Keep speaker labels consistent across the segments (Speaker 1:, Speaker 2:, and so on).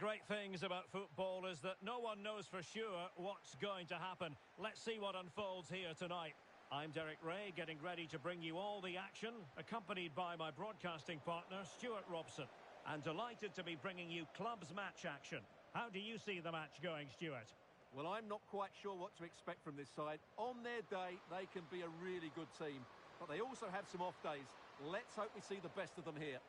Speaker 1: great things about football is that no one knows for sure what's going to happen. Let's see what unfolds here tonight. I'm Derek Ray, getting ready to bring you all the action, accompanied by my broadcasting partner, Stuart Robson. And delighted to be bringing you clubs match action. How do you see the match going, Stuart?
Speaker 2: Well, I'm not quite sure what to expect from this side. On their day, they can be a really good team, but they also have some off days. Let's hope we see the best of them here.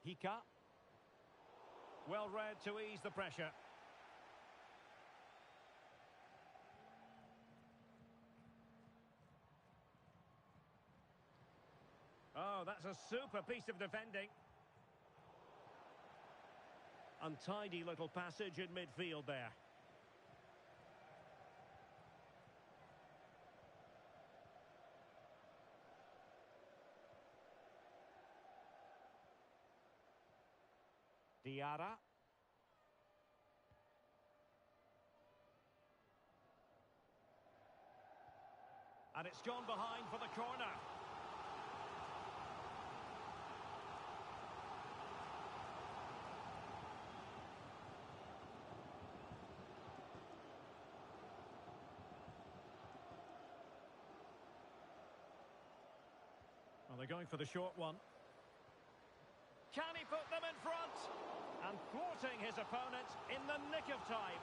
Speaker 1: Hika. Well read to ease the pressure. Oh, that's a super piece of defending. Untidy little passage in midfield there. Diarra. And it's gone behind for the corner. Well, they're going for the short one. Can he put them in front? And thwarting his opponent in the nick of time.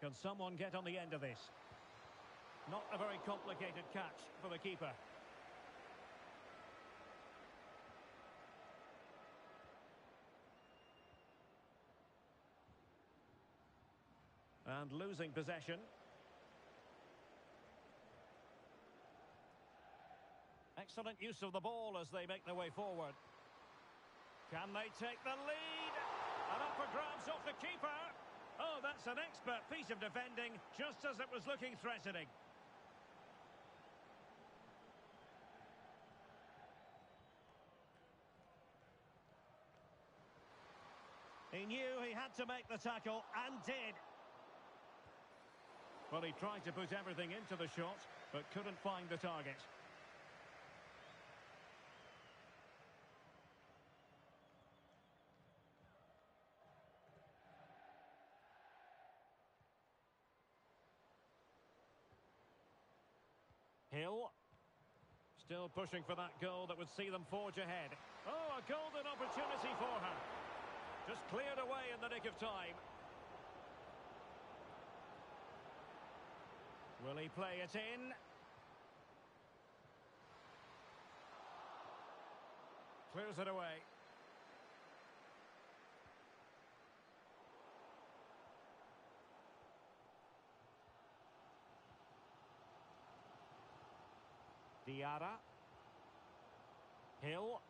Speaker 1: Can someone get on the end of this? Not a very complicated catch for the keeper. And losing possession. Excellent use of the ball as they make their way forward. Can they take the lead? And up for grabs off the keeper. Oh, that's an expert piece of defending, just as it was looking threatening. He knew he had to make the tackle, and did. Well, he tried to put everything into the shot, but couldn't find the target. Hill. Still pushing for that goal that would see them forge ahead. Oh, a golden opportunity for her. Just cleared away in the nick of time. Will he play it in? Clears it away. Diarra. Hill.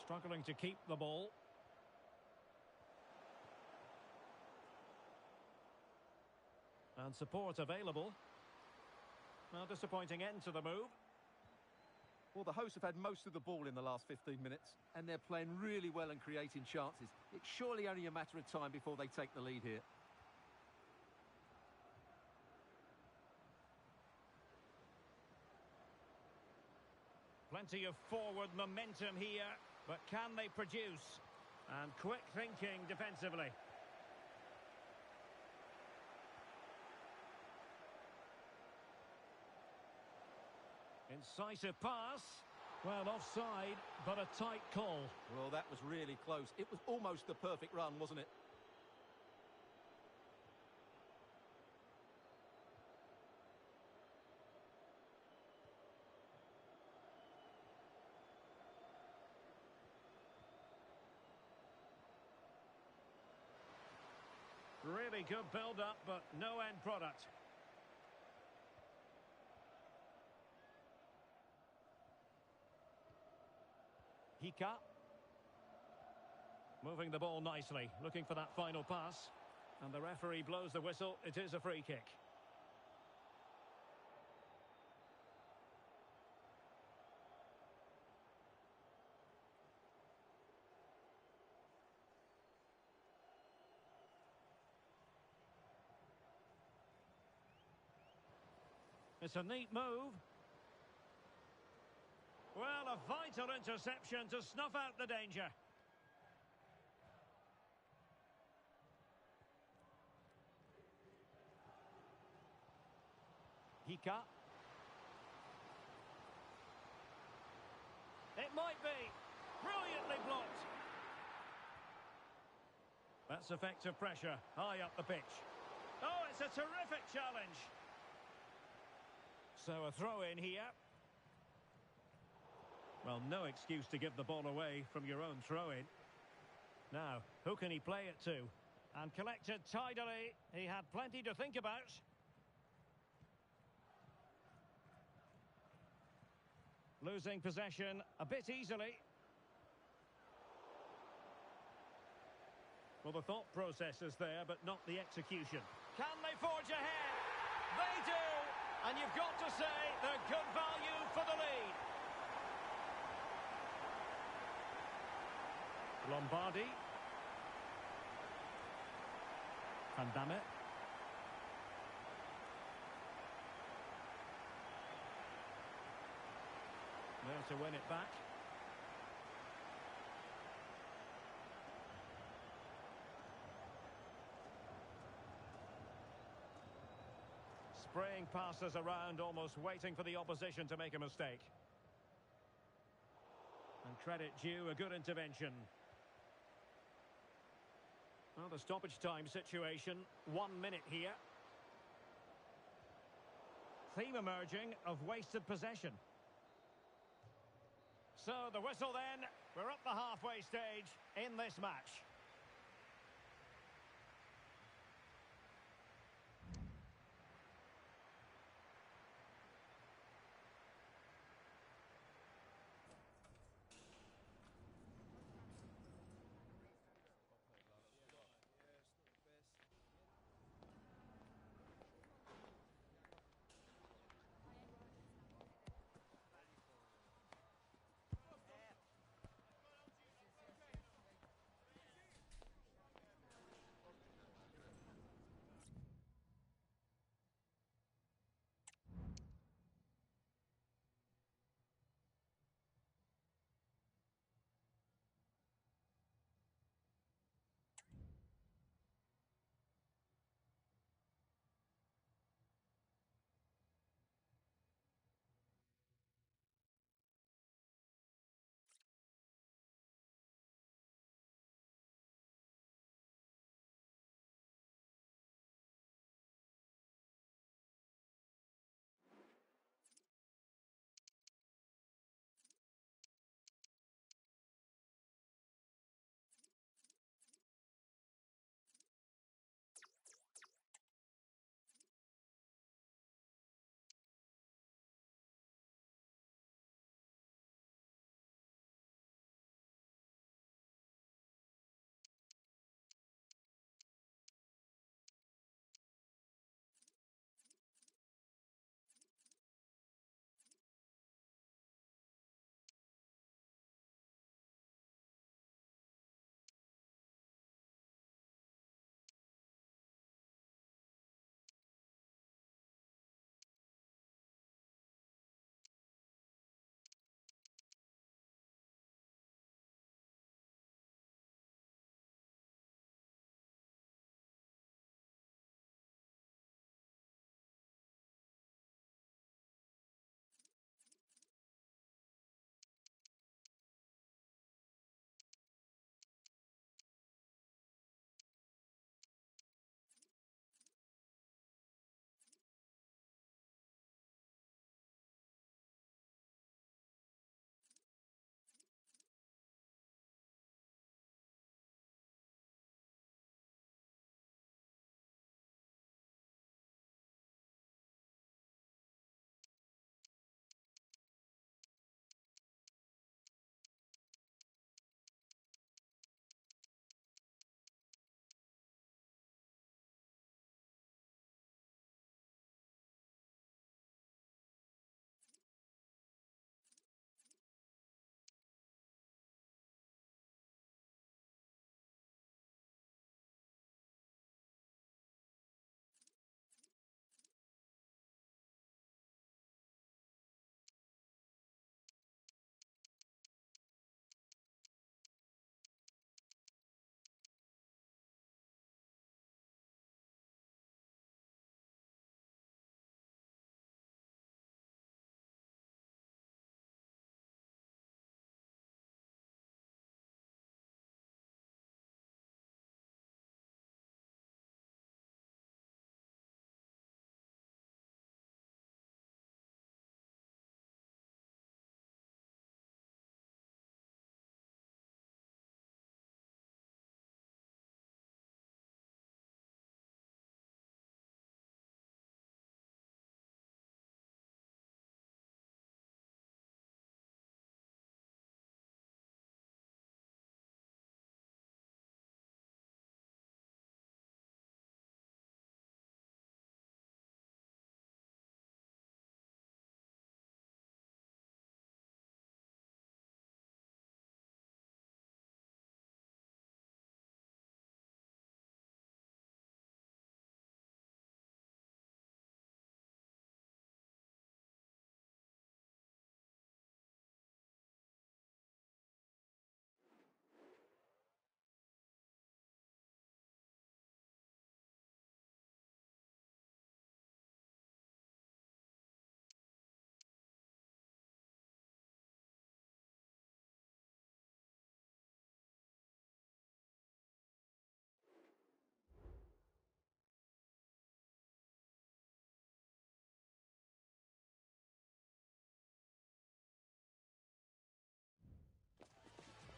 Speaker 1: Struggling to keep the ball. And support available. Well, disappointing end to the move.
Speaker 2: Well, the hosts have had most of the ball in the last 15 minutes, and they're playing really well and creating chances. It's surely only a matter of time before they take the lead here.
Speaker 1: Plenty of forward momentum here, but can they produce? And quick thinking defensively. Incisive pass. Well, offside, but a tight call.
Speaker 2: Well, that was really close. It was almost the perfect run, wasn't it?
Speaker 1: Really good build-up, but no end product. Hika. Moving the ball nicely, looking for that final pass. And the referee blows the whistle. It is a free kick. It's a neat move. Well, a vital interception to snuff out the danger. Hika. It might be. Brilliantly blocked. That's effective pressure. High up the pitch. Oh, it's a terrific challenge. So a throw in here. Well, no excuse to give the ball away from your own throw-in. Now, who can he play it to? And collected tidily. He had plenty to think about. Losing possession a bit easily. Well, the thought process is there, but not the execution. Can they forge ahead? They do! And you've got to say they're good value for the lead. Lombardi. Van Damme. There to win it back. Spraying passes around, almost waiting for the opposition to make a mistake. And credit due, a good intervention. Well, the stoppage time situation, 1 minute here. Theme emerging of wasted possession. So the whistle then, we're up the halfway stage in this match.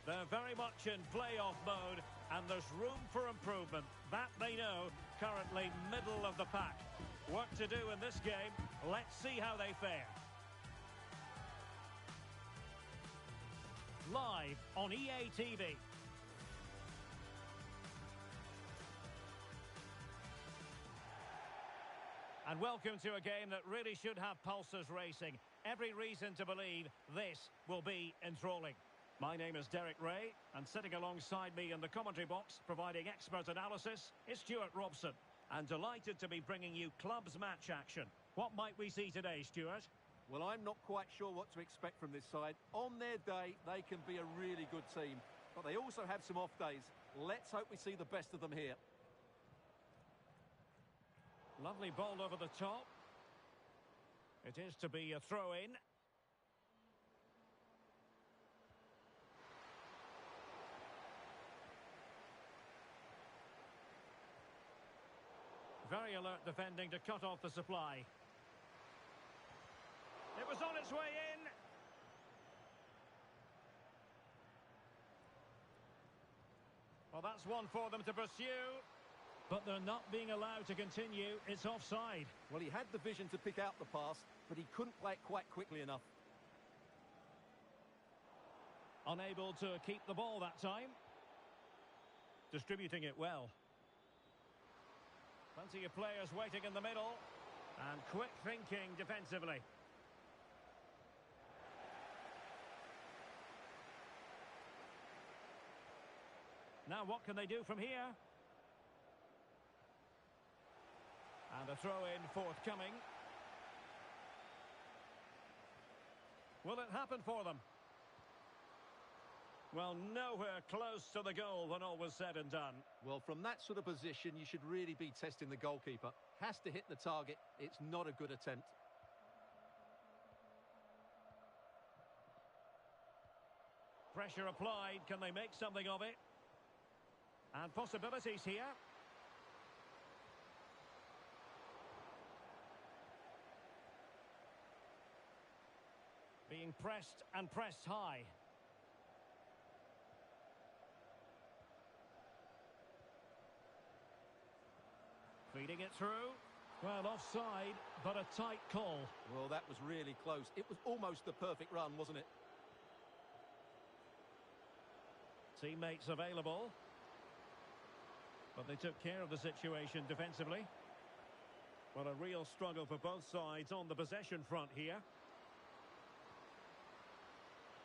Speaker 1: They're very much in playoff mode, and there's room for improvement. That they know, currently middle of the pack. Work to do in this game. Let's see how they fare. Live on EA TV. And welcome to a game that really should have pulses racing. Every reason to believe this will be enthralling. My name is Derek Ray, and sitting alongside me in the commentary box, providing expert analysis, is Stuart Robson. And delighted to be bringing you clubs match action. What might we see today, Stuart?
Speaker 2: Well, I'm not quite sure what to expect from this side. On their day, they can be a really good team, but they also have some off days. Let's hope we see the best of them here.
Speaker 1: Lovely ball over the top. It is to be a throw-in. Very alert defending to cut off the supply. It was on its way in. Well, that's one for them to pursue. But they're not being allowed to continue. It's offside.
Speaker 2: Well, he had the vision to pick out the pass, but he couldn't play it quite quickly enough.
Speaker 1: Unable to keep the ball that time. Distributing it well. Plenty of players waiting in the middle. And quick thinking defensively. Now what can they do from here? And a throw-in forthcoming. Will it happen for them? Well, nowhere close to the goal when all was said and done.
Speaker 2: Well, from that sort of position, you should really be testing the goalkeeper. Has to hit the target. It's not a good attempt.
Speaker 1: Pressure applied. Can they make something of it? And possibilities here. Being pressed and pressed high. Feeding it through. Well, offside, but a tight call.
Speaker 2: Well, that was really close. It was almost the perfect run, wasn't it?
Speaker 1: Teammates available. But they took care of the situation defensively. Well, a real struggle for both sides on the possession front here.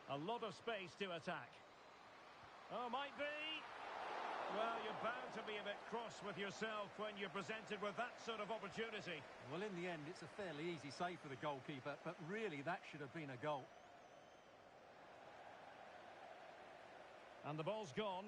Speaker 1: A lot of space to attack. Oh, might be. Well, you're bound to be a bit cross with yourself when you're presented with that sort of opportunity.
Speaker 2: Well, in the end, it's a fairly easy save for the goalkeeper, but really that should have been a goal.
Speaker 1: And the ball's gone.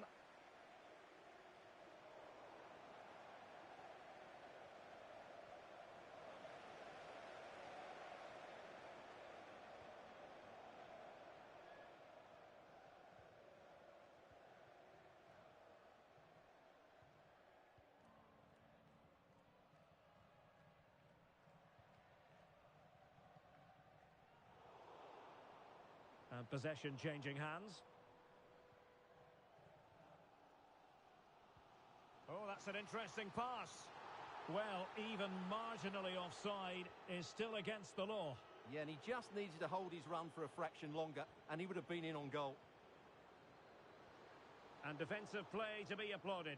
Speaker 1: And possession changing hands. Oh, that's an interesting pass. Well, even marginally offside is still against the law.
Speaker 2: Yeah, and he just needed to hold his run for a fraction longer, and he would have been in on goal.
Speaker 1: And defensive play to be applauded.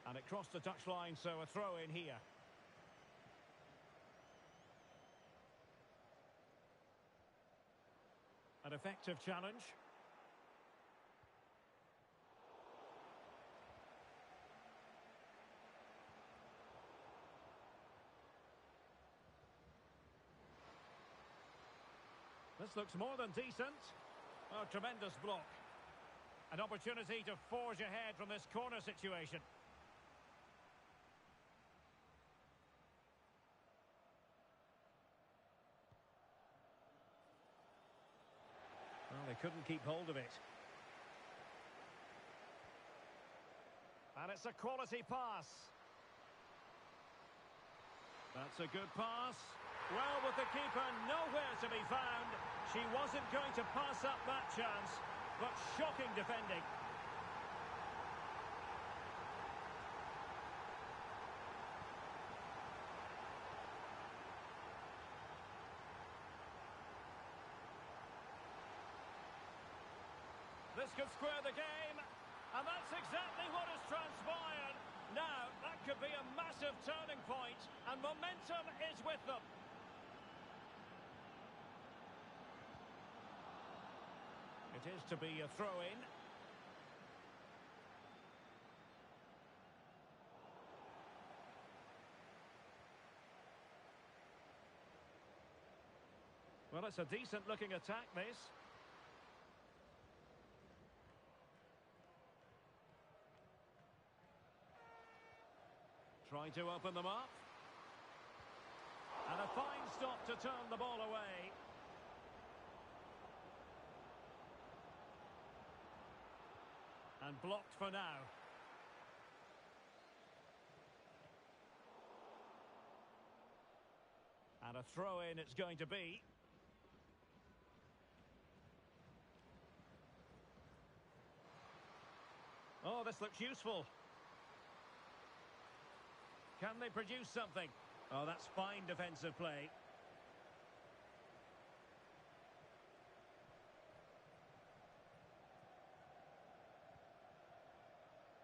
Speaker 1: And it crossed the touchline, so a throw in here. An effective challenge. This looks more than decent. Oh, tremendous block. An opportunity to forge ahead from this corner situation. Well, they couldn't keep hold of it. And it's a quality pass. That's a good pass. Well, with the keeper nowhere to be found, she wasn't going to pass up that chance, but shocking defending. This could square the game, and that's exactly what has transpired. Now, that could be a massive turning point, and momentum is with them. It is to be a throw-in. Well, it's a decent-looking attack, this. Trying to open them up. And a fine stop to turn the ball away. And blocked for now. And a throw-in it's going to be. Oh, this looks useful. Can they produce something? Oh, that's fine defensive play.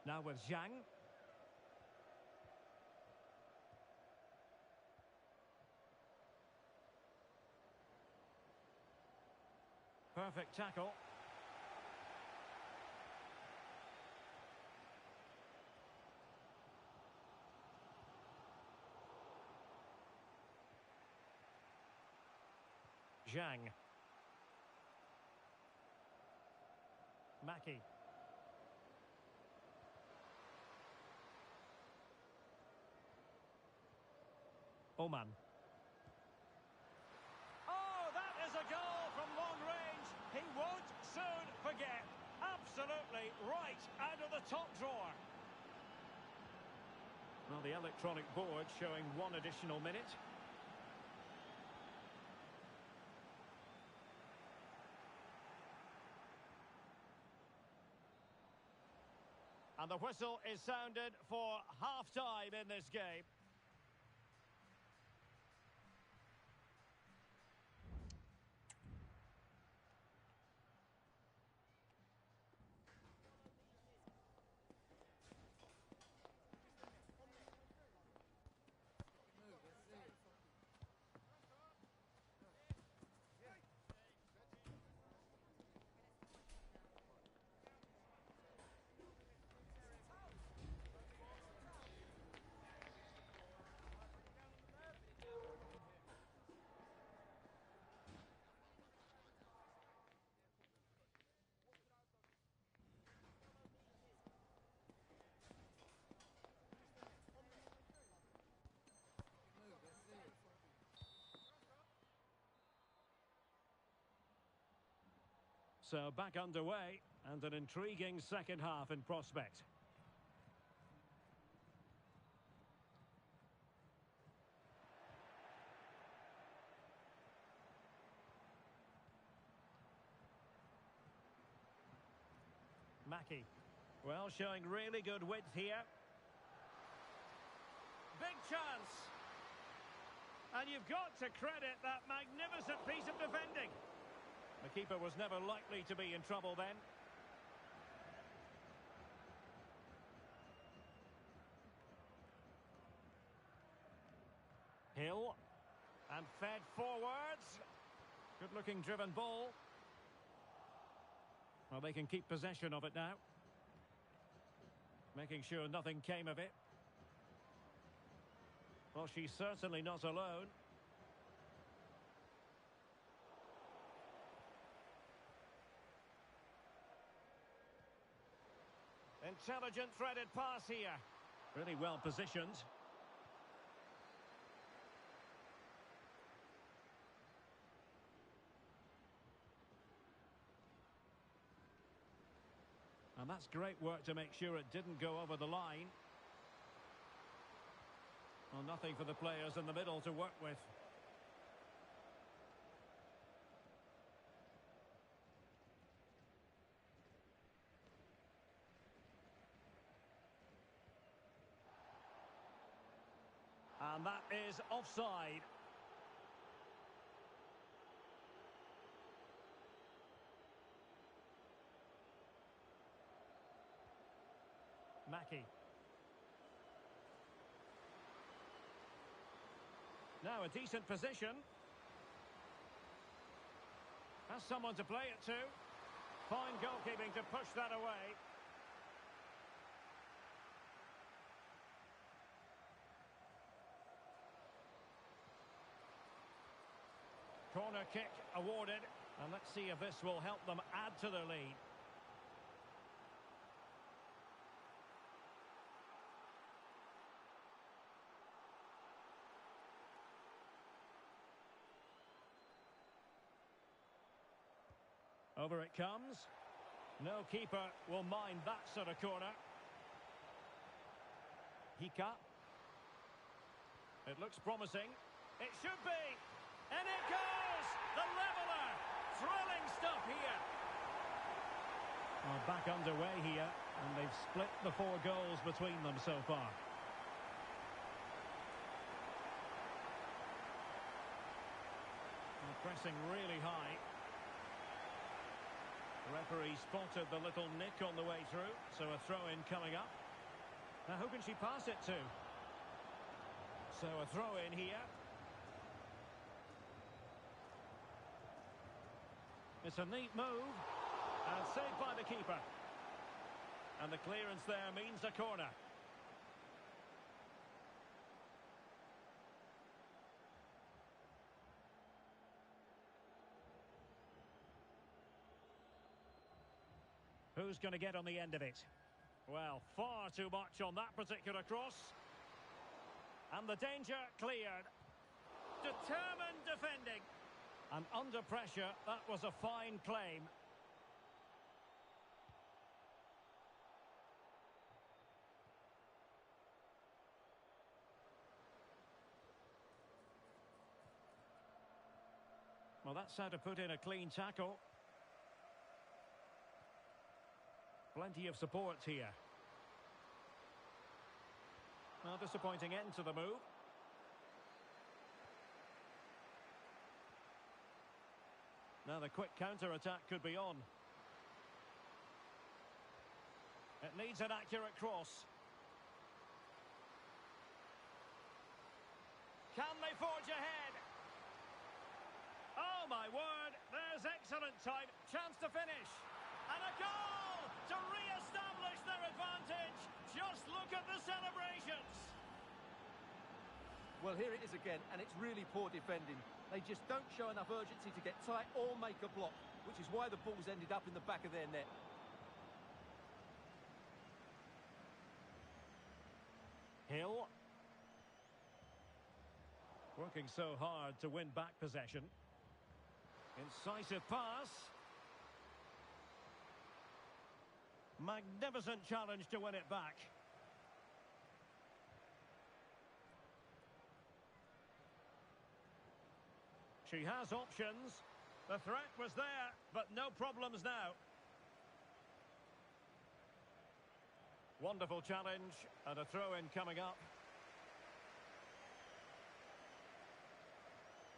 Speaker 1: Now with Zhang. Perfect tackle. Zhang. Mackie. Oman. Oh, that is a goal from long range. He won't soon forget. Absolutely right out of the top drawer. Well, the electronic board showing one additional minute. And the whistle is sounded for half-time in this game. So back underway, and an intriguing second half in prospect. Mackie. Well, showing really good width here. Big chance. And you've got to credit that magnificent piece of defending. The keeper was never likely to be in trouble then. Hill. And fed forwards. Good-looking driven ball. Well, they can keep possession of it now. Making sure nothing came of it. Well, she's certainly not alone. Intelligent threaded pass here. Really well positioned. And that's great work to make sure it didn't go over the line. Well, nothing for the players in the middle to work with. And that is offside. Mackie. Now a decent position. Has someone to play it to. Fine goalkeeping to push that away. Corner kick awarded. And let's see if this will help them add to their lead. Over it comes. No keeper will mind that sort of corner. Hika. It looks promising. It should be. And it goes! The leveller! Thrilling stuff here. Well, back underway here, and they've split the 4 goals between them so far. They're pressing really high. The referee spotted the little nick on the way through, so a throw-in coming up. Now, who can she pass it to? So a throw-in here. It's a neat move, and saved by the keeper. And the clearance there means a corner. Who's going to get on the end of it? Well, far too much on that particular cross. And the danger cleared. Determined defending. And under pressure, that was a fine claim. Well, that's how to put in a clean tackle. Plenty of support here. Well, disappointing end to the move. Now the quick counter-attack could be on. It needs an accurate cross. Can they forge ahead? Oh my word, there's excellent time. Chance to finish. And a goal to re-establish their advantage. Just look at the celebrations.
Speaker 2: Well, here it is again, and it's really poor defending. They just don't show enough urgency to get tight or make a block, which is why the ball's ended up in the back of their net.
Speaker 1: Hill. Working so hard to win back possession. Incisive pass. Magnificent challenge to win it back. She has options. The threat was there, but no problems now. Wonderful challenge, and a throw-in coming up.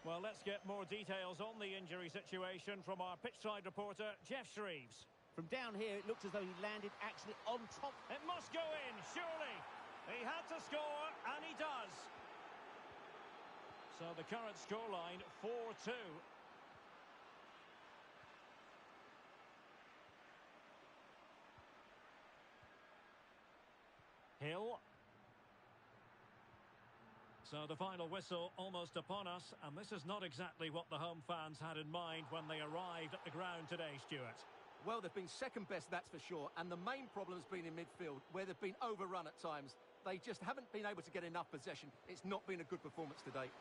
Speaker 1: Well, let's get more details on the injury situation from our pitchside reporter, Jeff Shreves.
Speaker 3: From down here, it looked as though he landed actually on top.
Speaker 1: It must go in, surely. He had to score, and he does. So the current scoreline, 4-2. Hill. So the final whistle almost upon us, and this is not exactly what the home fans had in mind when they arrived at the ground today, Stuart.
Speaker 2: Well, they've been second best, that's for sure, and the main problem has been in midfield, where they've been overrun at times. They just haven't been able to get enough possession. It's not been a good performance today.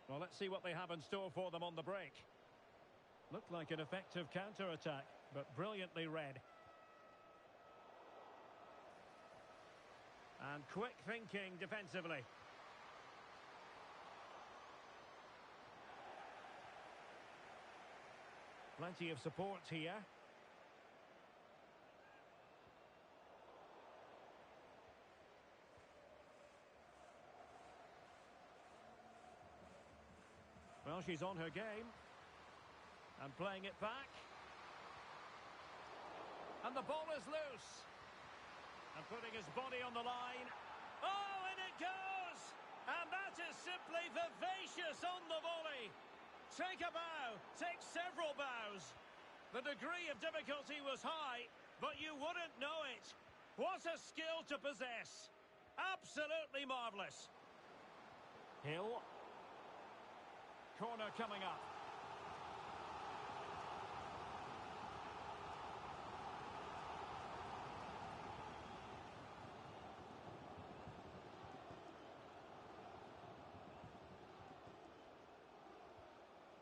Speaker 1: Well, let's see what they have in store for them on the break. Looked like an effective counter-attack, but brilliantly read. And quick thinking defensively. Plenty of support here. Well, she's on her game. And playing it back. And the ball is loose. And putting his body on the line. Oh, and it goes! And that is simply vivacious on the volley. Take a bow, take several bows. The degree of difficulty was high, but you wouldn't know it. What a skill to possess. Absolutely marvellous. Hill. Corner coming up.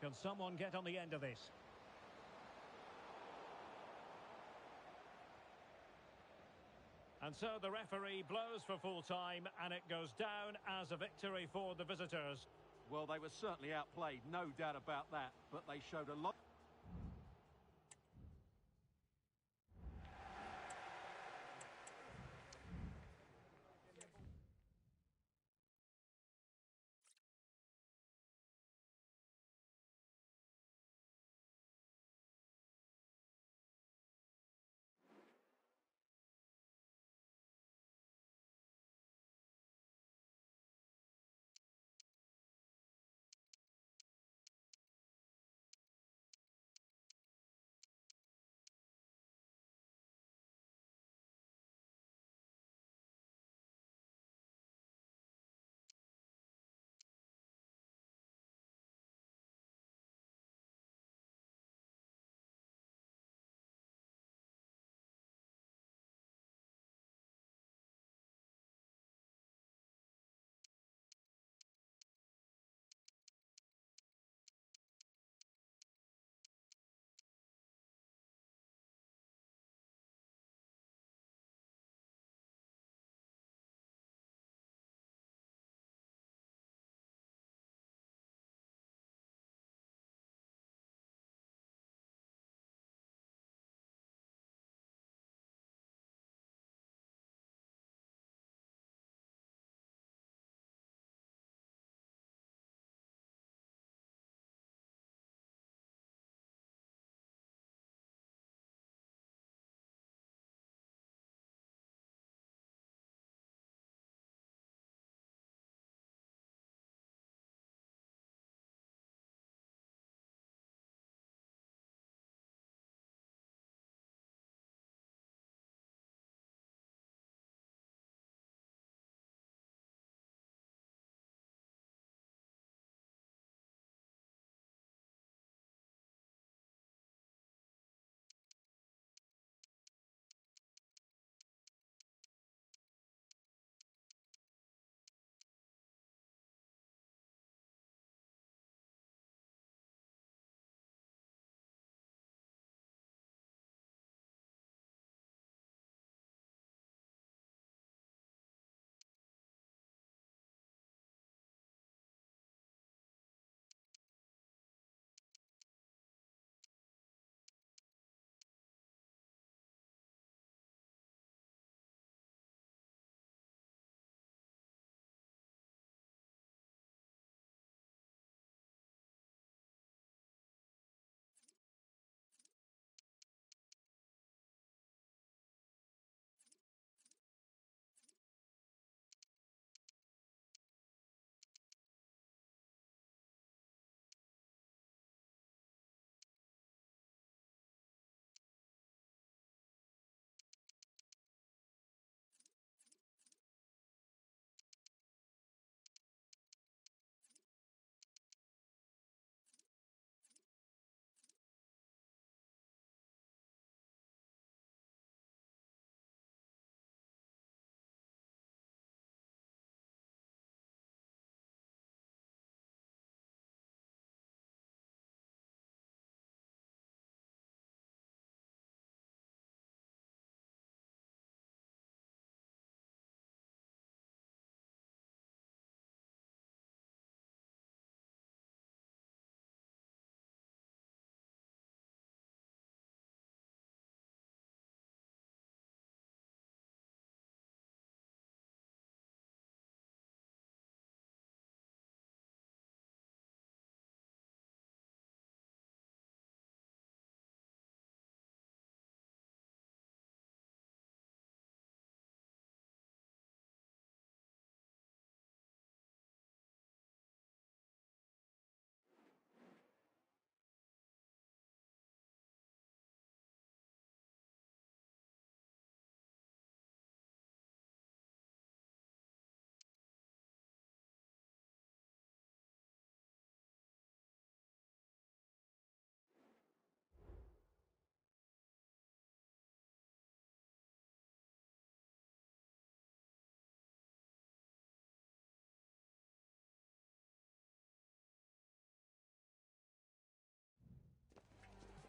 Speaker 1: Can someone get on the end of this? And so the referee blows for full time, and it goes down as a victory for the visitors.
Speaker 2: Well, they were certainly outplayed, no doubt about that, but they showed a lot.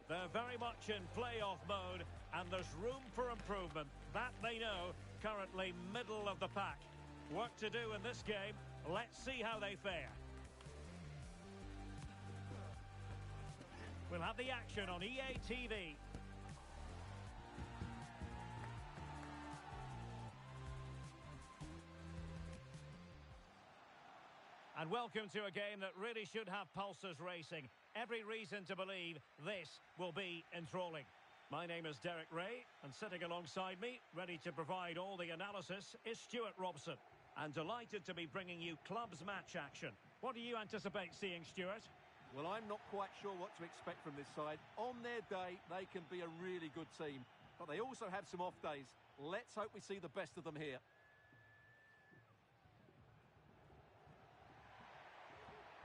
Speaker 1: They're very much in playoff mode, and there's room for improvement. That they know, currently middle of the pack. Work to do in this game. Let's see how they fare. We'll have the action on EA TV. And welcome to a game that really should have pulses racing. Every reason to believe this will be enthralling. My name is Derek Ray, and sitting alongside me, ready to provide all the analysis, is Stuart Robson. And delighted to be bringing you clubs match action. What do you anticipate seeing, Stuart?
Speaker 2: Well, I'm not quite sure what to expect from this side. On their day, they can be a really good team, but they also have some off days. Let's hope we see the best of them here.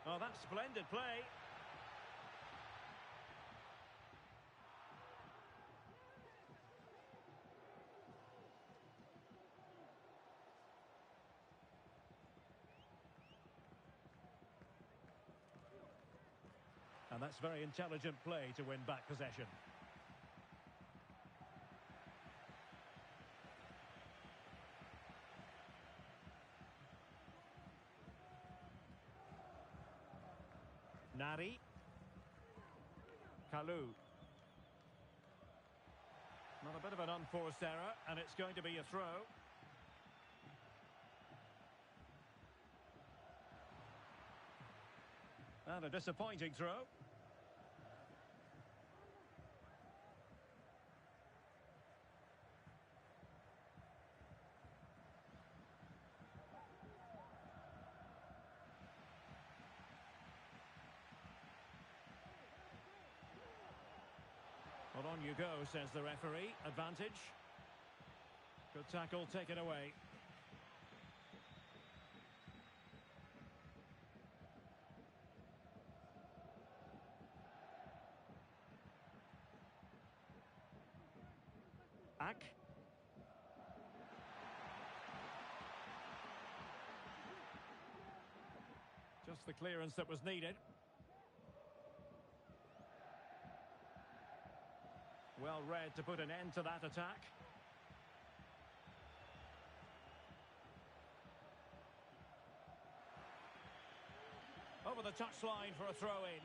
Speaker 1: Oh, that's splendid play. And that's very intelligent play to win back possession. Nari. Kalou. Not a bit of an unforced error, and it's going to be a throw. And a disappointing throw. Well, on you go, says the referee. Advantage. Good tackle taken away. Ak. Just the clearance that was needed. Well read to put an end to that attack. Over the touchline for a throw-in.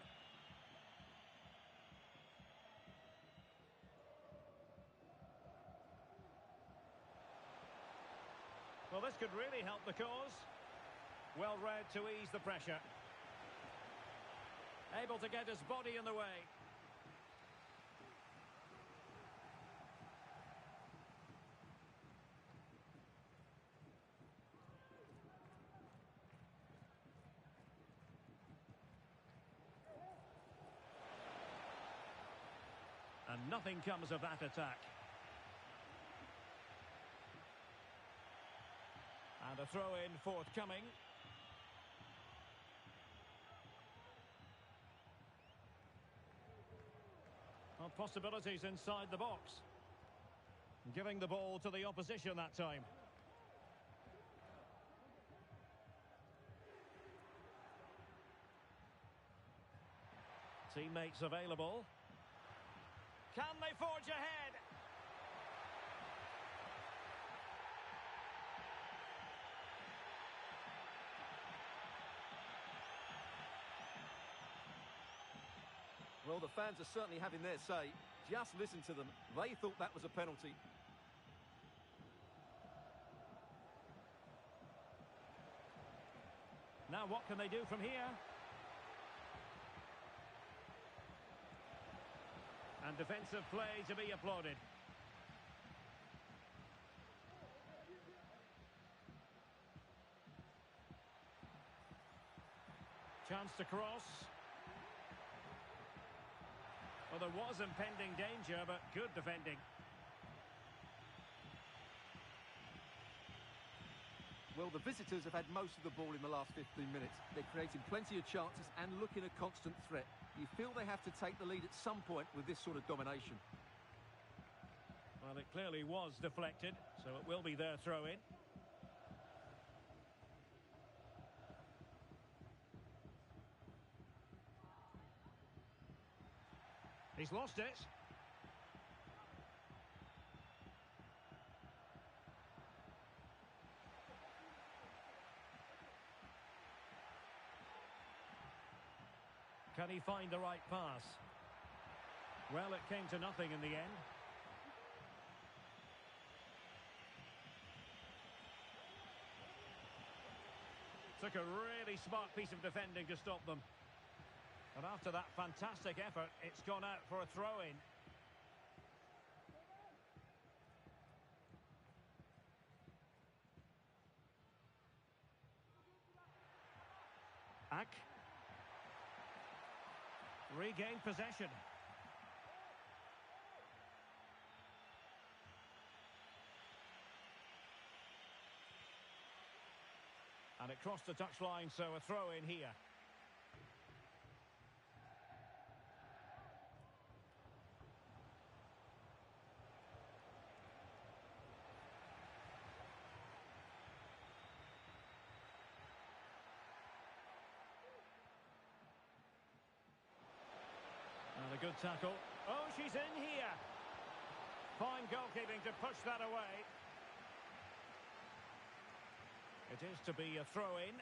Speaker 1: Well, this could really help the cause. Well read to ease the pressure. Able to get his body in the way. And nothing comes of that attack. And a throw-in forthcoming. Well, possibilities inside the box. Giving the ball to the opposition that time. Teammates available. Can they forge ahead?
Speaker 2: Well, the fans are certainly having their say. Just listen to them. They thought that was a penalty.
Speaker 1: Now what can they do from here? And defensive play to be applauded. Chance to cross. Well, there was impending danger, but good defending.
Speaker 2: Well, the visitors have had most of the ball in the last 15 minutes. They're creating plenty of chances and looking a constant threat. You feel they have to take the lead at some point with this sort of domination.
Speaker 1: Well, it clearly was deflected, so it will be their throw-in. He's lost it. Can he find the right pass? Well, it came to nothing in the end. Took a really smart piece of defending to stop them. And after that fantastic effort, it's gone out for a throw-in. Ak. Regained possession. And it crossed the touchline, so a throw in here. And a good tackle. Oh, she's in here. Fine goalkeeping to push that away. It is to be a throw-in.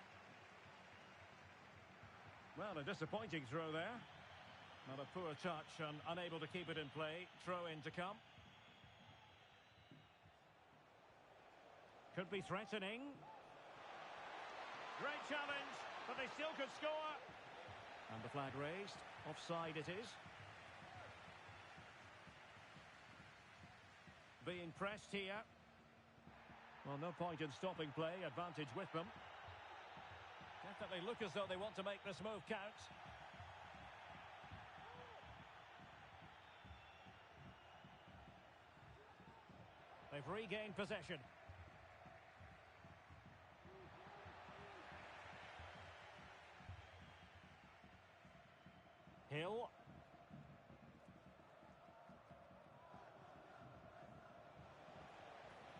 Speaker 1: Well, a disappointing throw there. Not a poor touch and unable to keep it in play. Throw-in to come. Could be threatening. Great challenge, but they still could score. And the flag raised. Offside it is. Being pressed here. Well, no point in stopping play. Advantage with them. Definitely look as though they want to make this move count. They've regained possession. Hill.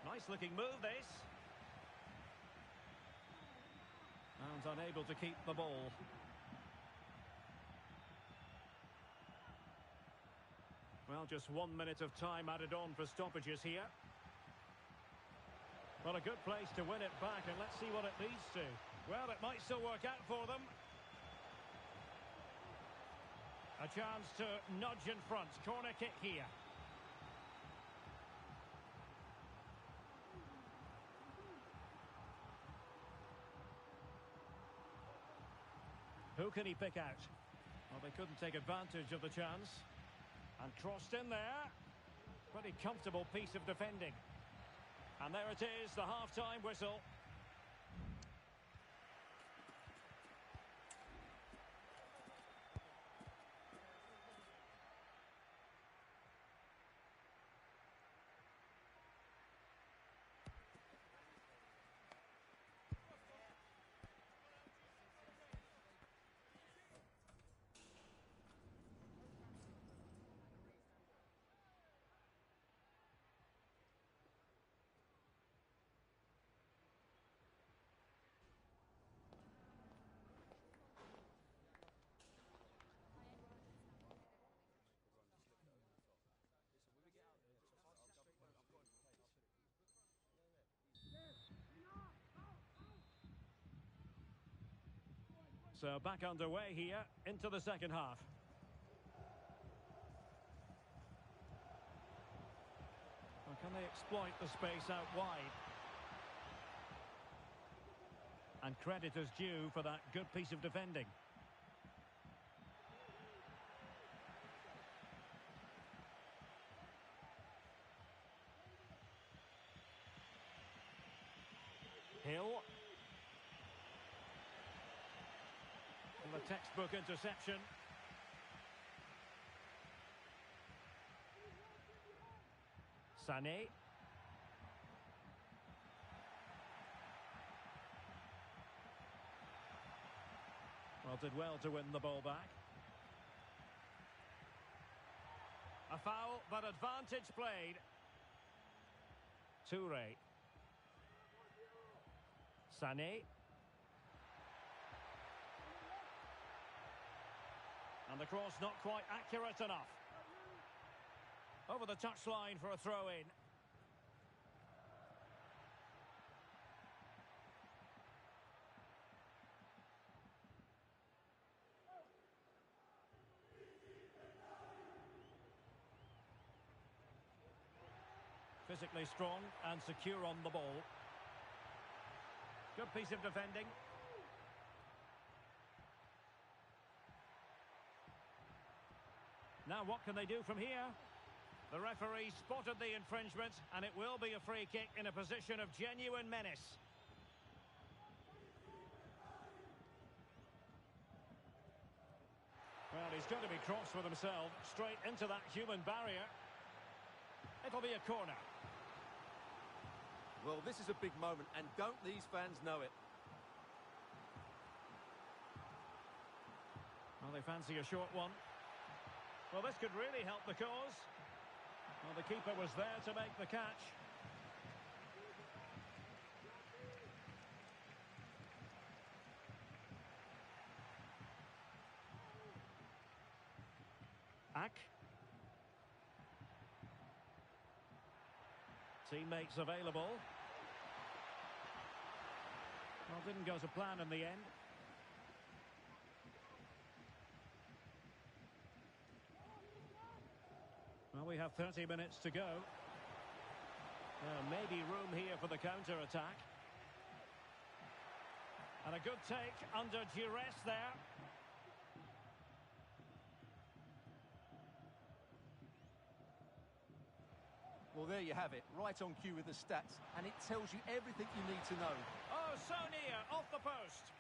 Speaker 1: Nice looking move this. And unable to keep the ball. Well, just 1 minute of time added on for stoppages here. Well, a good place to win it back, and let's see what it leads to. Well, it might still work out for them. A chance to nudge in front. Corner kick here. Who can he pick out? Well, they couldn't take advantage of the chance. And crossed in there. Pretty comfortable piece of defending. And there it is, the half-time whistle. So back underway here into the second half. Well, can they exploit the space out wide? And credit is due for that good piece of defending. Hill. And the textbook interception. Sané. Well, did well to win the ball back. A foul, but advantage played. Touré. Sané. And the cross not quite accurate enough. Over the touchline for a throw-in. Physically strong and secure on the ball. Good piece of defending. Now what can they do from here? The referee spotted the infringement, and it will be a free kick in a position of genuine menace. Well, he's going to be cross with himself, straight into that human barrier. It'll be a corner.
Speaker 2: Well, this is a big moment, and don't these fans know it?
Speaker 1: Well, they fancy a short one. Well, this could really help the cause. Well, the keeper was there to make the catch. Ack. Teammates available. Well, didn't go to plan in the end. Well, we have 30 minutes to go. Maybe room here for the counter-attack. And a good take under duress there.
Speaker 2: Well, there you have it, right on cue with the stats, and it tells you everything you need to know.
Speaker 1: Oh, so near, off the post.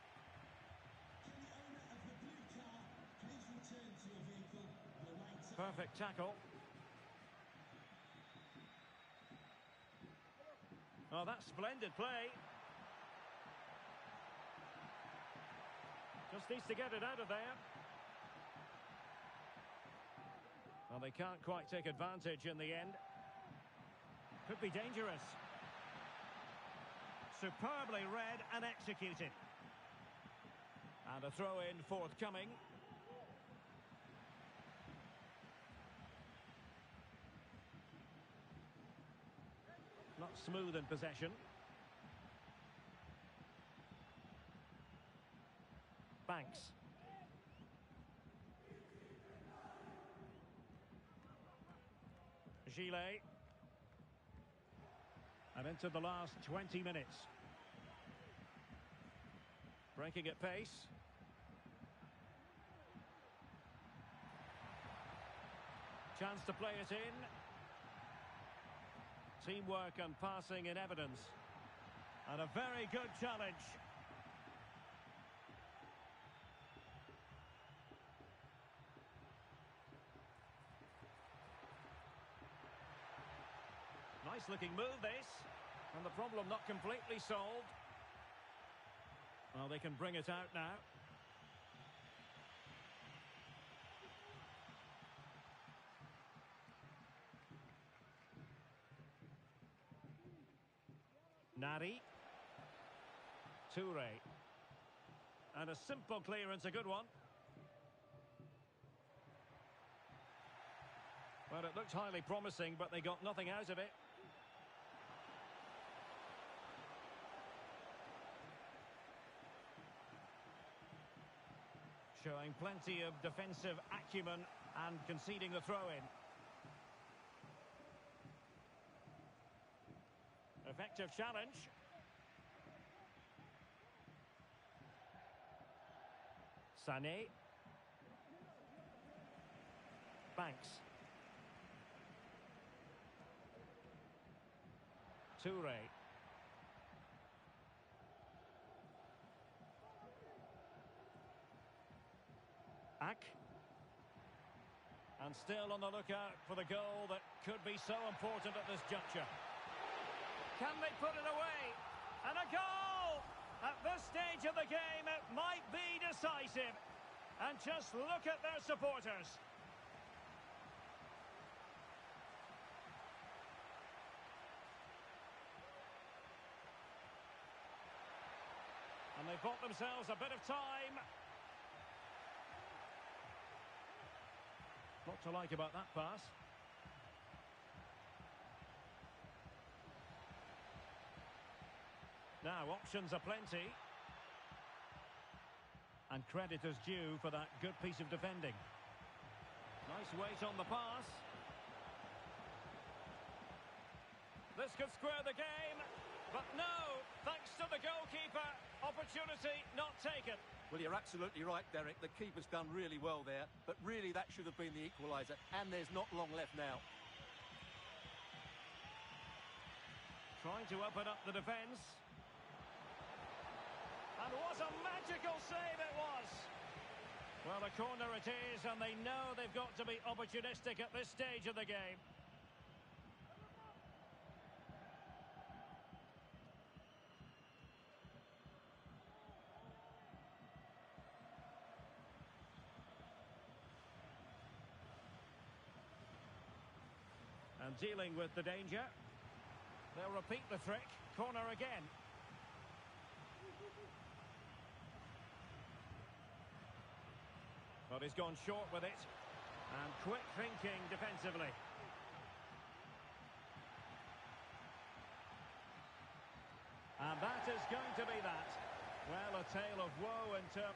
Speaker 1: Perfect tackle. Oh, that's splendid play. Just needs to get it out of there. Well, they can't quite take advantage in the end. Could be dangerous. Superbly read and executed. And a throw-in forthcoming. Not smooth in possession. Banks. Gillet. And into the last 20 minutes. Breaking at pace. Chance to play it in. Teamwork and passing in evidence. And a very good challenge. Nice looking move this. And the problem not completely solved. Well, they can bring it out now. Nari. Toure. And a simple clearance, a good one. Well, it looked highly promising, but they got nothing out of it. Showing plenty of defensive acumen and conceding the throw-in. Effective challenge. Sané. Banks. Toure. Ack. And still on the lookout for the goal that could be so important at this juncture. Can they put it away? And a goal! At this stage of the game, it might be decisive. And just look at their supporters. And they've bought themselves a bit of time. What to like about that pass? Now, options are plenty. And credit is due for that good piece of defending. Nice weight on the pass. This could square the game, but no, thanks to the goalkeeper. Opportunity not taken.
Speaker 2: Well, you're absolutely right, Derek. The keeper's done really well there, but really that should have been the equaliser, and there's not long left now.
Speaker 1: Trying to open up the defence. And what a magical save it was! Well, a corner it is, and they know they've got to be opportunistic at this stage of the game. And dealing with the danger. They'll repeat the trick. Corner again. But he's gone short with it. And quick thinking defensively. And that is going to be that. Well, a tale of woe in terms...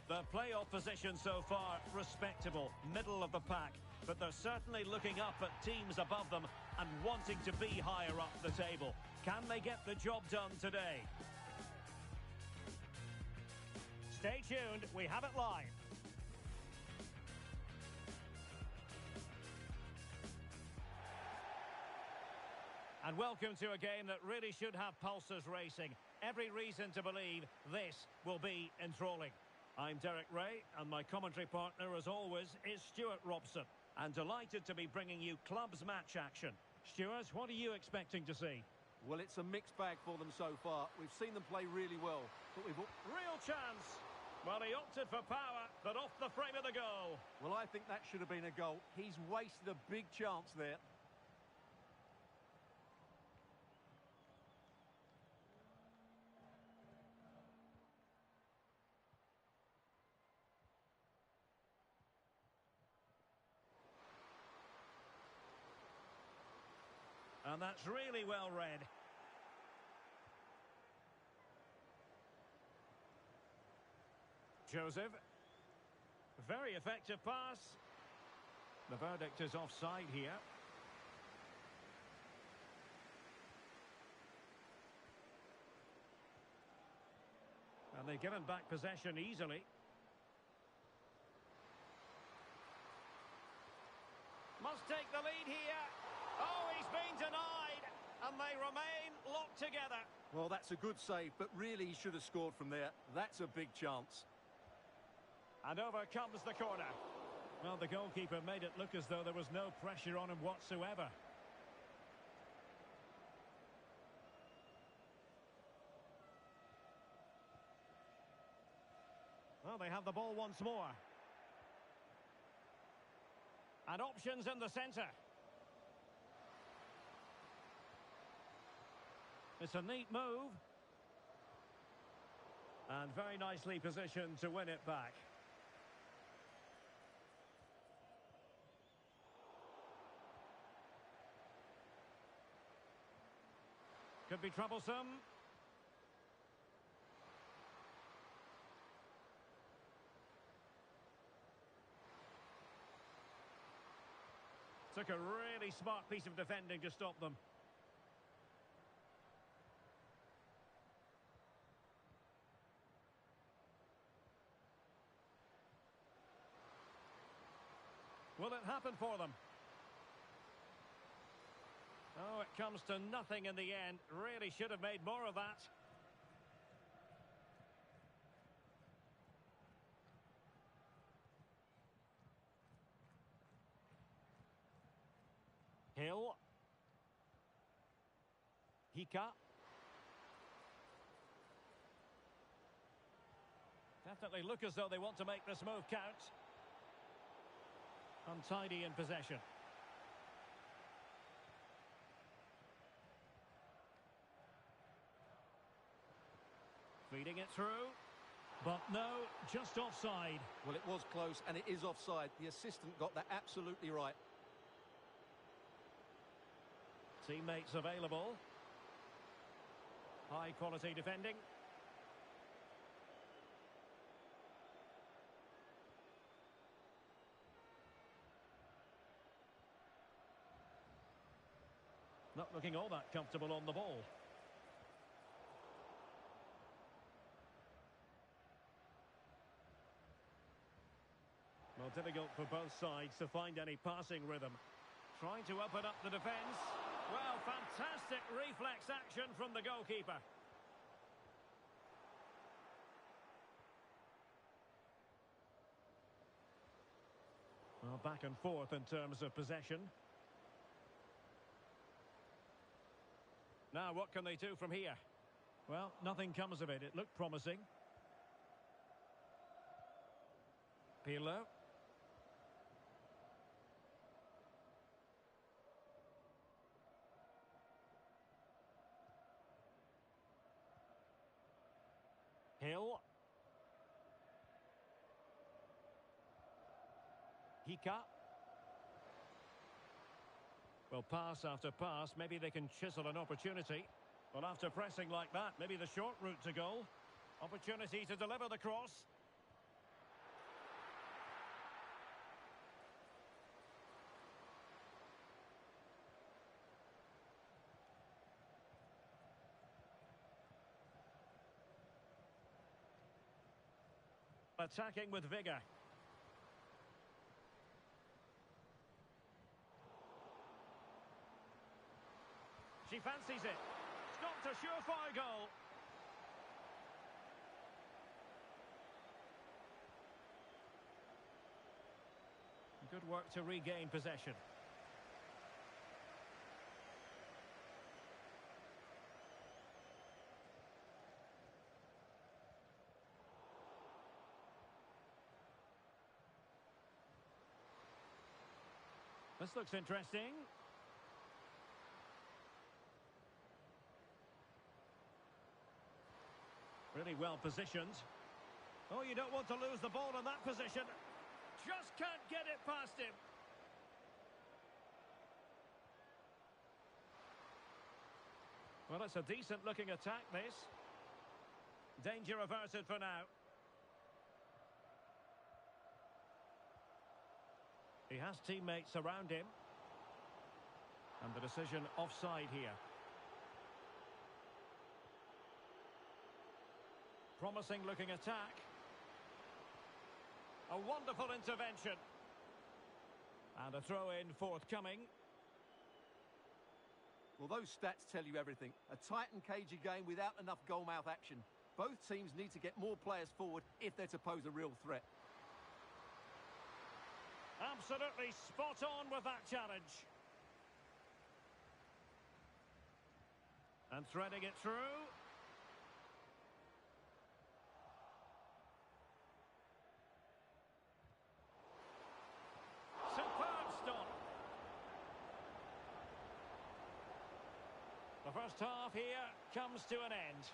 Speaker 1: The playoff position so far, respectable, middle of the pack. But they're certainly looking up at teams above them and wanting to be higher up the table. Can they get the job done today? Stay tuned, we have it live. And welcome to a game that really should have pulses racing. Every reason to believe this will be enthralling. I'm Derek Ray, and my commentary partner, as always, is Stuart Robson. And delighted to be bringing you clubs match action. Stuart, what are you expecting to see?
Speaker 2: Well, it's a mixed bag for them so far. We've seen them play really well, but we've...
Speaker 1: Real chance! Well, he opted for power, but off the frame of the goal.
Speaker 2: Well, I think that should have been a goal. He's wasted a big chance there.
Speaker 1: And that's really well read. Joseph. Very effective pass. The verdict is offside here. And they've given back possession easily. Must take the lead here. Oh, he's been denied, and they remain locked together.
Speaker 2: Well, that's a good save, but really he should have scored from there. That's a big chance.
Speaker 1: And over comes the corner. Well, the goalkeeper made it look as though there was no pressure on him whatsoever. Well, they have the ball once more. And options in the centre. It's a neat move. And very nicely positioned to win it back. Could be troublesome. Took a really smart piece of defending to stop them. Will it happen for them? Oh, it comes to nothing in the end. Really should have made more of that. Hill. Hika. Definitely look as though they want to make this move count. Untidy in possession. Feeding it through. But no, just offside.
Speaker 2: Well, it was close, and it is offside. The assistant got that absolutely right.
Speaker 1: Teammates available. High quality defending. Not looking all that comfortable on the ball. Well, difficult for both sides to find any passing rhythm. Trying to open up the defence. Well, fantastic reflex action from the goalkeeper. Well, back and forth in terms of possession. Now, what can they do from here? Well, nothing comes of it. It looked promising. Pirlo. Hill. Hika. Well, pass after pass, maybe they can chisel an opportunity. Well, after pressing like that, maybe the short route to goal. Opportunity to deliver the cross. Attacking with vigour. She fancies it. Stopped a surefire goal. Good work to regain possession. This looks interesting. Really well positioned. Oh, you don't want to lose the ball in that position. Just can't get it past him. Well, it's a decent-looking attack, this. Danger averted for now. He has teammates around him. And the decision offside here. Promising looking attack. A wonderful intervention. And a throw-in forthcoming.
Speaker 2: Well, those stats tell you everything. A tight and cagey game without enough goal-mouth action. Both teams need to get more players forward if they're to pose a real threat.
Speaker 1: Absolutely spot on with that challenge. And threading it through. Superb stop. The first half here comes to an end.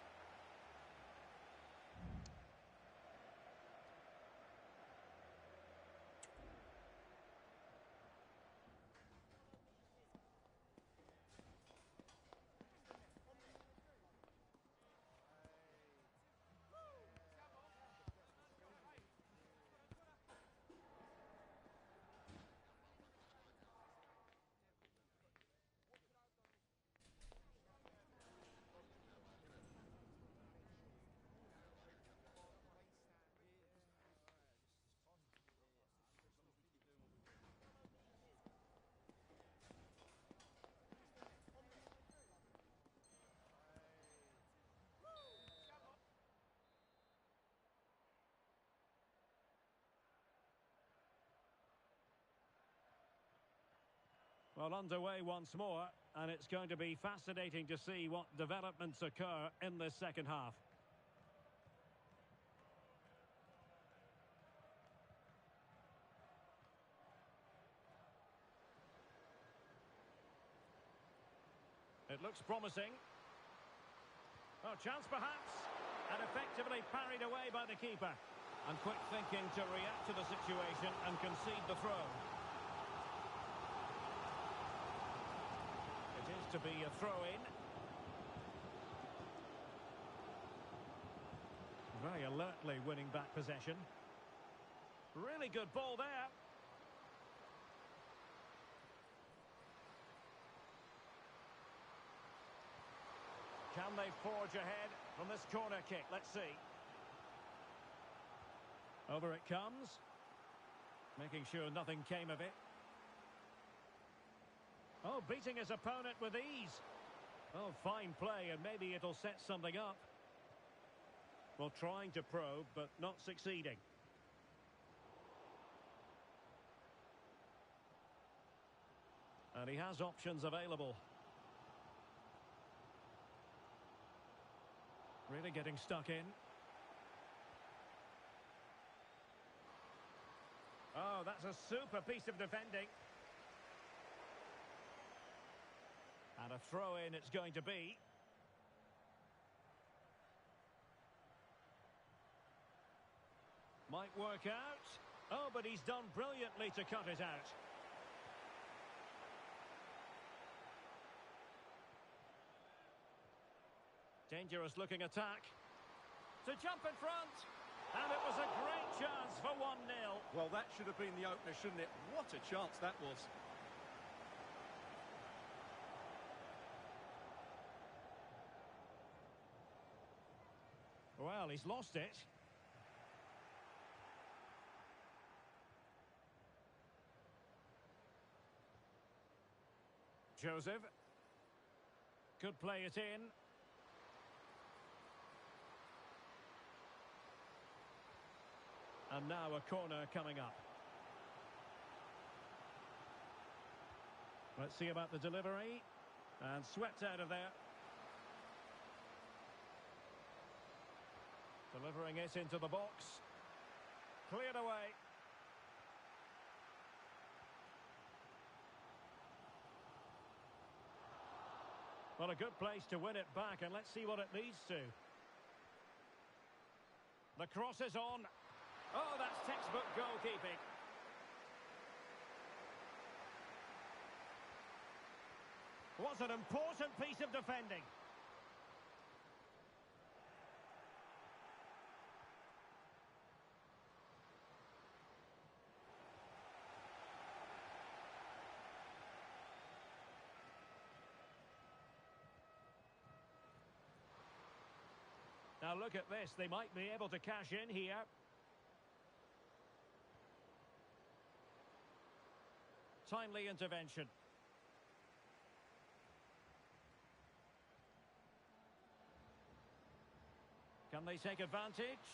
Speaker 1: Well, underway once more, and it's going to be fascinating to see what developments occur in this second half. It looks promising. Oh, chance perhaps, and effectively parried away by the keeper. And quick thinking to react to the situation and concede the throw. To be a throw-in. Very alertly winning back possession. Really good ball there. Can they forge ahead from this corner kick? Let's see. Over it comes. Making sure nothing came of it. Oh, beating his opponent with ease. Oh, fine play, and maybe it'll set something up. Well, trying to probe, but not succeeding. And he has options available. Really getting stuck in. Oh, that's a super piece of defending. And a throw-in it's going to be. Might work out. Oh, but he's done brilliantly to cut it out. Dangerous looking attack. To jump in front. And it was a great chance for 1-0.
Speaker 2: Well, that should have been the opener, shouldn't it? What a chance that was.
Speaker 1: Well, he's lost it. Joseph. Could play it in. And now a corner coming up. Let's see about the delivery. And swept out of there. Delivering it into the box. Cleared away. Well, a good place to win it back, and let's see what it leads to. The cross is on. Oh, that's textbook goalkeeping. Was an important piece of defending. Now look at this, they might be able to cash in here. Timely intervention. Can they take advantage?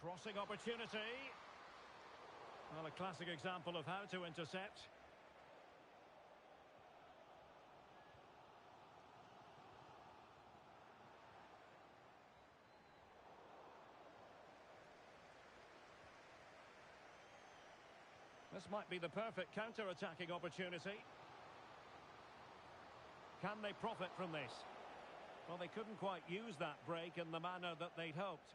Speaker 1: Crossing opportunity. Well, a classic example of how to intercept. This might be the perfect counter-attacking opportunity. Can they profit from this? Well, they couldn't quite use that break in the manner that they'd hoped.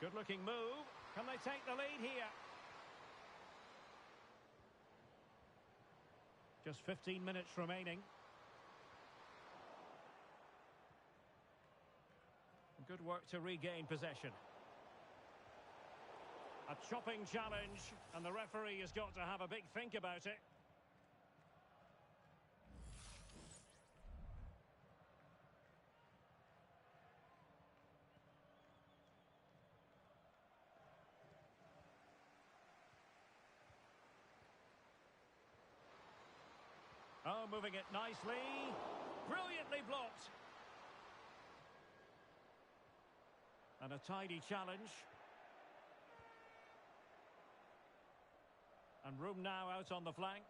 Speaker 1: Good-looking move. Can they take the lead here? Just 15 minutes remaining. Good work to regain possession. A chopping challenge, and the referee has got to have a big think about it. Oh, moving it nicely. Brilliantly blocked. And a tidy challenge. And room now out on the flank.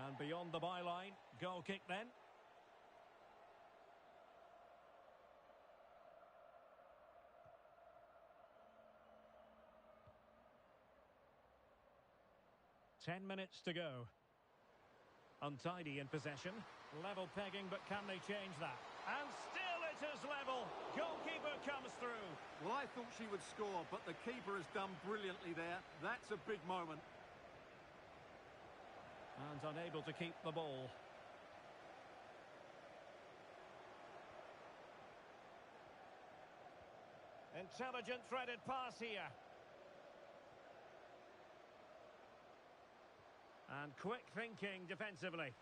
Speaker 1: And beyond the byline. Goal kick then. Ten minutes to go. Untidy in possession. Level pegging, but can they change that? And still it is level. Goalkeeper comes through.
Speaker 2: Well, I thought she would score, but the keeper has done brilliantly there. That's a big moment.
Speaker 1: And unable to keep the ball. Intelligent threaded pass here. And quick thinking defensively.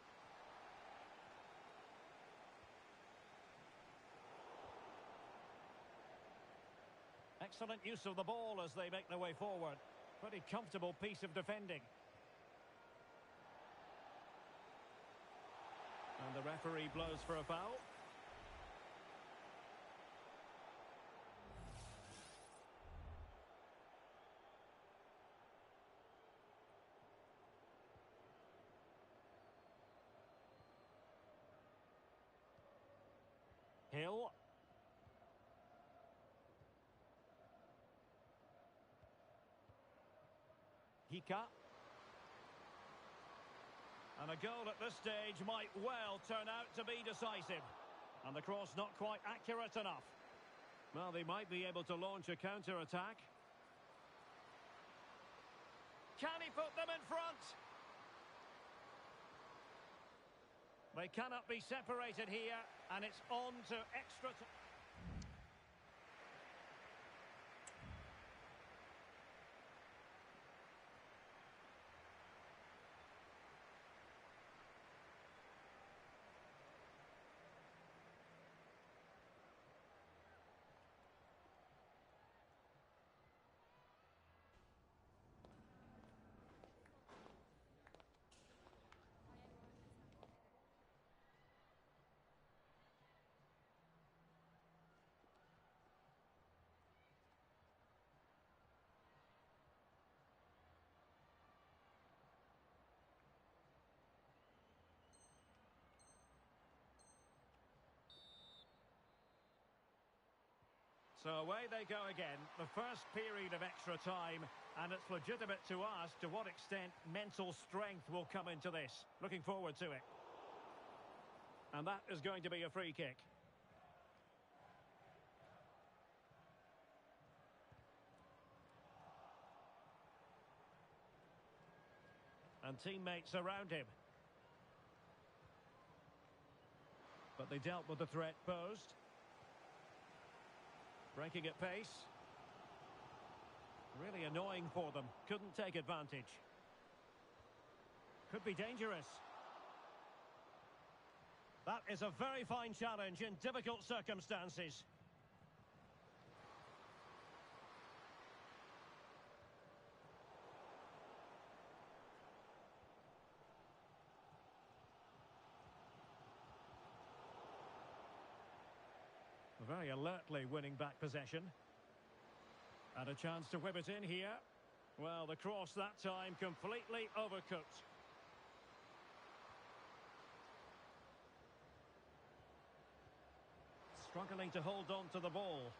Speaker 1: Excellent use of the ball as they make their way forward. Pretty comfortable piece of defending. And the referee blows for a foul. Hill. Hika. And a goal at this stage might well turn out to be decisive. And the cross not quite accurate enough. Well, they might be able to launch a counter-attack. Can he put them in front? They cannot be separated here, and it's on to extra time. So away they go again, the first period of extra time, and it's legitimate to ask to what extent mental strength will come into this. Looking forward to it. And that is going to be a free kick. And teammates around him. But they dealt with the threat posed. Breaking at pace. Really annoying for them. Couldn't take advantage. Could be dangerous. That is a very fine challenge in difficult circumstances. Very alertly winning back possession. And a chance to whip it in here. Well, the cross that time completely overcooked. Struggling to hold on to the ball.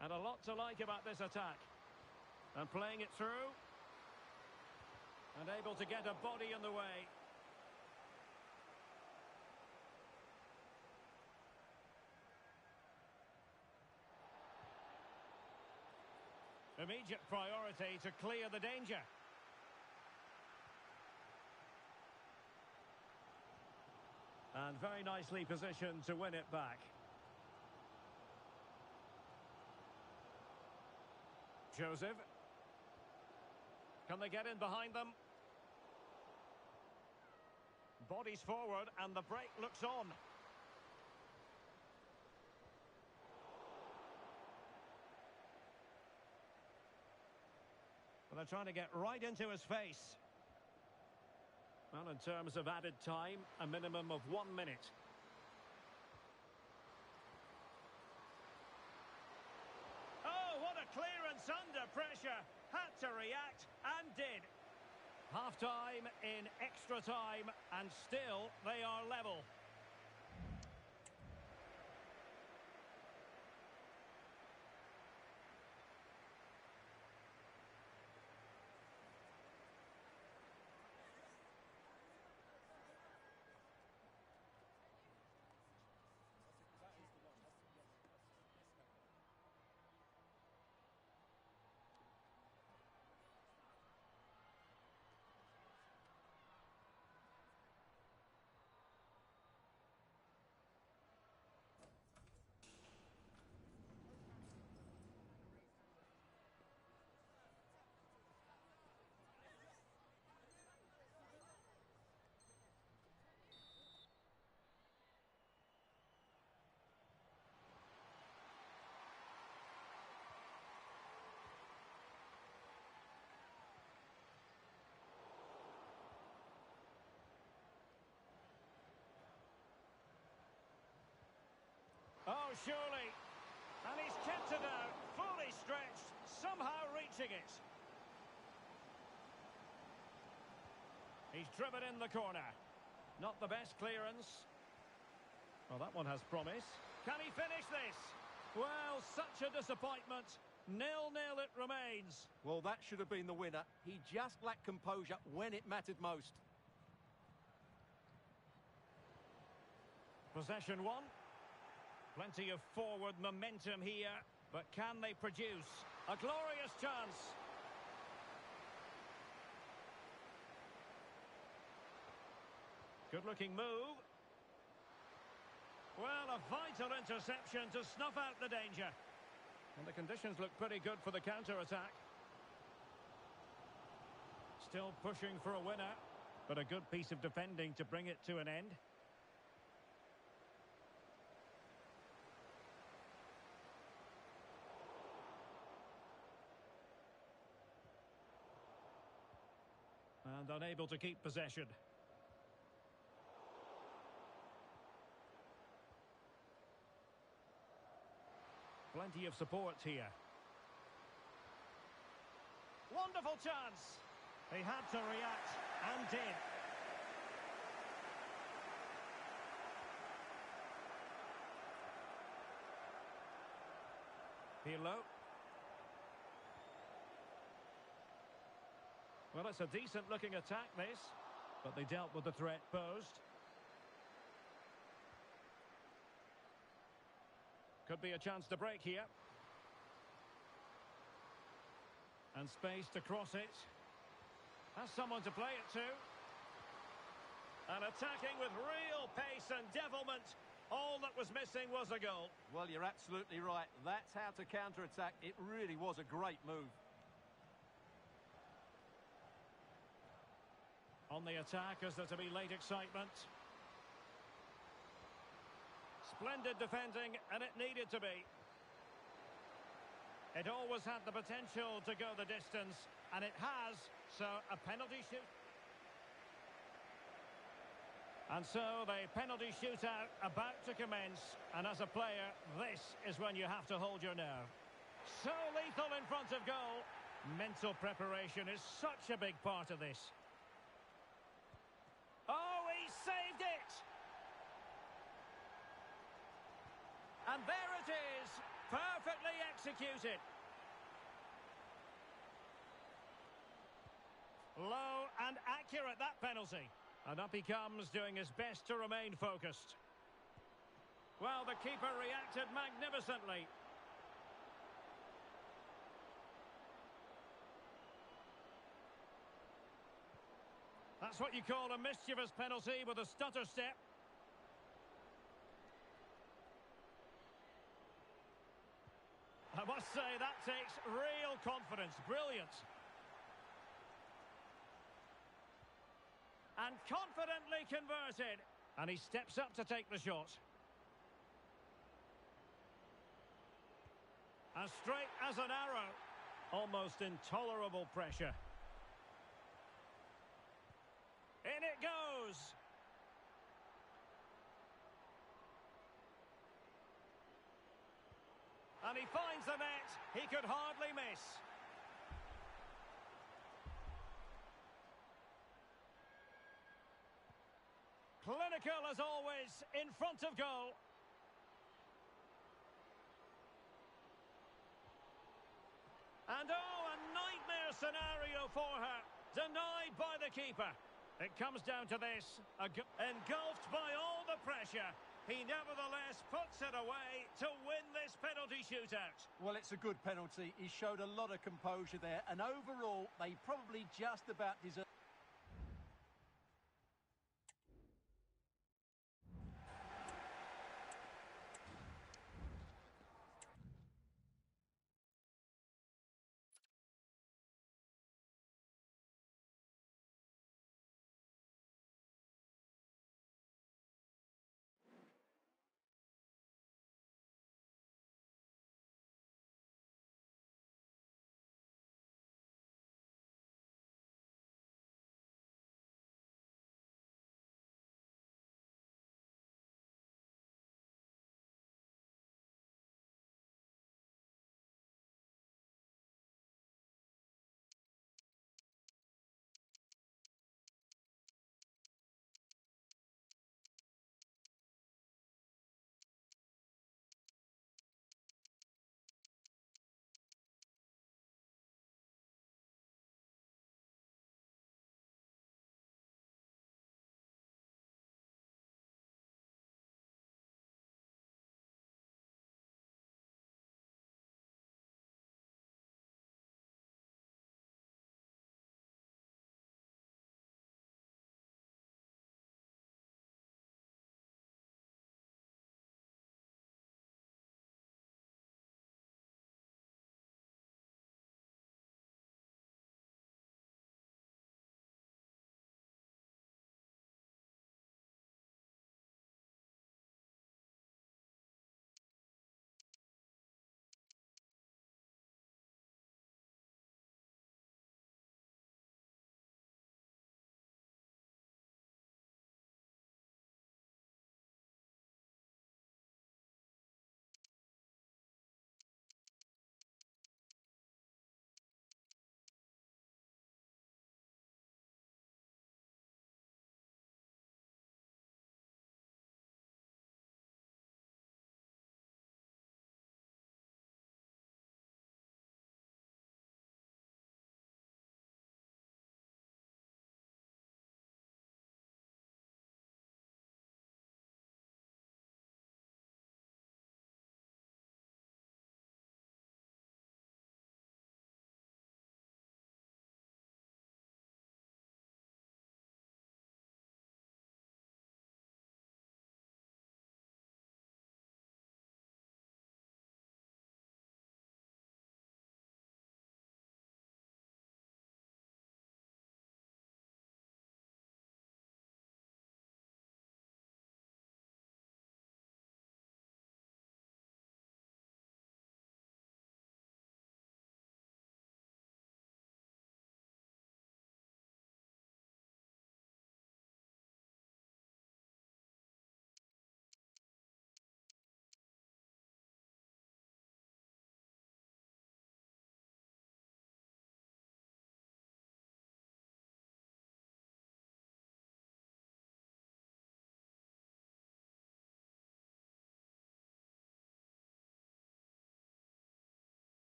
Speaker 1: And a lot to like about this attack. And playing it through. And able to get a body in the way. Immediate priority to clear the danger. And very nicely positioned to win it back. Joseph. Can they get in behind them? Bodies forward and the break looks on. They're trying to get right into his face. Well, in terms of added time, a minimum of 1 minute. Oh, what a clearance under pressure. Had to react and did. Half-time in extra time and still they are level. Oh, surely. And he's kept it out, fully stretched, somehow reaching it. He's driven in the corner. Not the best clearance. Well, that one has promise. Can he finish this? Well, such a disappointment. 0-0 it remains.
Speaker 2: Well, that should have been the winner. He just lacked composure when it mattered most.
Speaker 1: Possession one. Plenty of forward momentum here, but can they produce? A glorious chance. Good-looking move. Well, a vital interception to snuff out the danger. And the conditions look pretty good for the counter-attack. Still pushing for a winner, but a good piece of defending to bring it to an end. And unable to keep possession. Plenty of support here. Wonderful chance. He had to react and did. Pirlo. Well, it's a decent-looking attack, this. But they dealt with the threat posed. Could be a chance to break here. And space to cross it. Has someone to play it to. And attacking with real pace and devilment. All that was missing was a goal.
Speaker 2: Well, you're absolutely right. That's how to counter-attack. It really was a great move.
Speaker 1: On the attack, is there to be late excitement? Splendid defending, and it needed to be. It always had the potential to go the distance, and it has, so a penalty shoot. And so the penalty shootout about to commence, and as a player, this is when you have to hold your nerve. So lethal in front of goal. Mental preparation is such a big part of this. Oh, he saved it! And there it is, perfectly executed. Low and accurate, that penalty. And up he comes, doing his best to remain focused. Well, the keeper reacted magnificently. That's what you call a mischievous penalty with a stutter step. I must say, that takes real confidence. Brilliant. And confidently converted. And he steps up to take the shot. As straight as an arrow. Almost intolerable pressure. In it goes. And he finds the net. He could hardly miss. Clinical as always, in front of goal. And oh, a nightmare scenario for her. Denied by the keeper. It comes down to this. Engulfed by all the pressure. He nevertheless puts it away to win this penalty shootout.
Speaker 2: Well, it's a good penalty. He showed a lot of composure there. And overall, they probably just about deserve...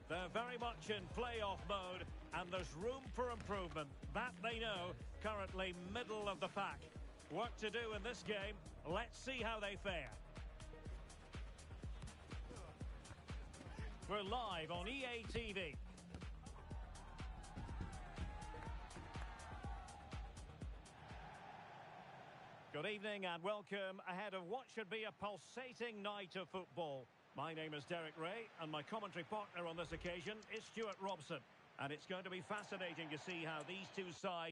Speaker 1: They're very much in playoff mode, and there's room for improvement. That they know, currently middle of the pack. Work to do in this game. Let's see how they fare. We're live on EA TV. Good evening and welcome ahead of what should be a pulsating night of football. My name is Derek Ray, and my commentary partner on this occasion is Stuart Robson. And it's going to be fascinating to see how these two sides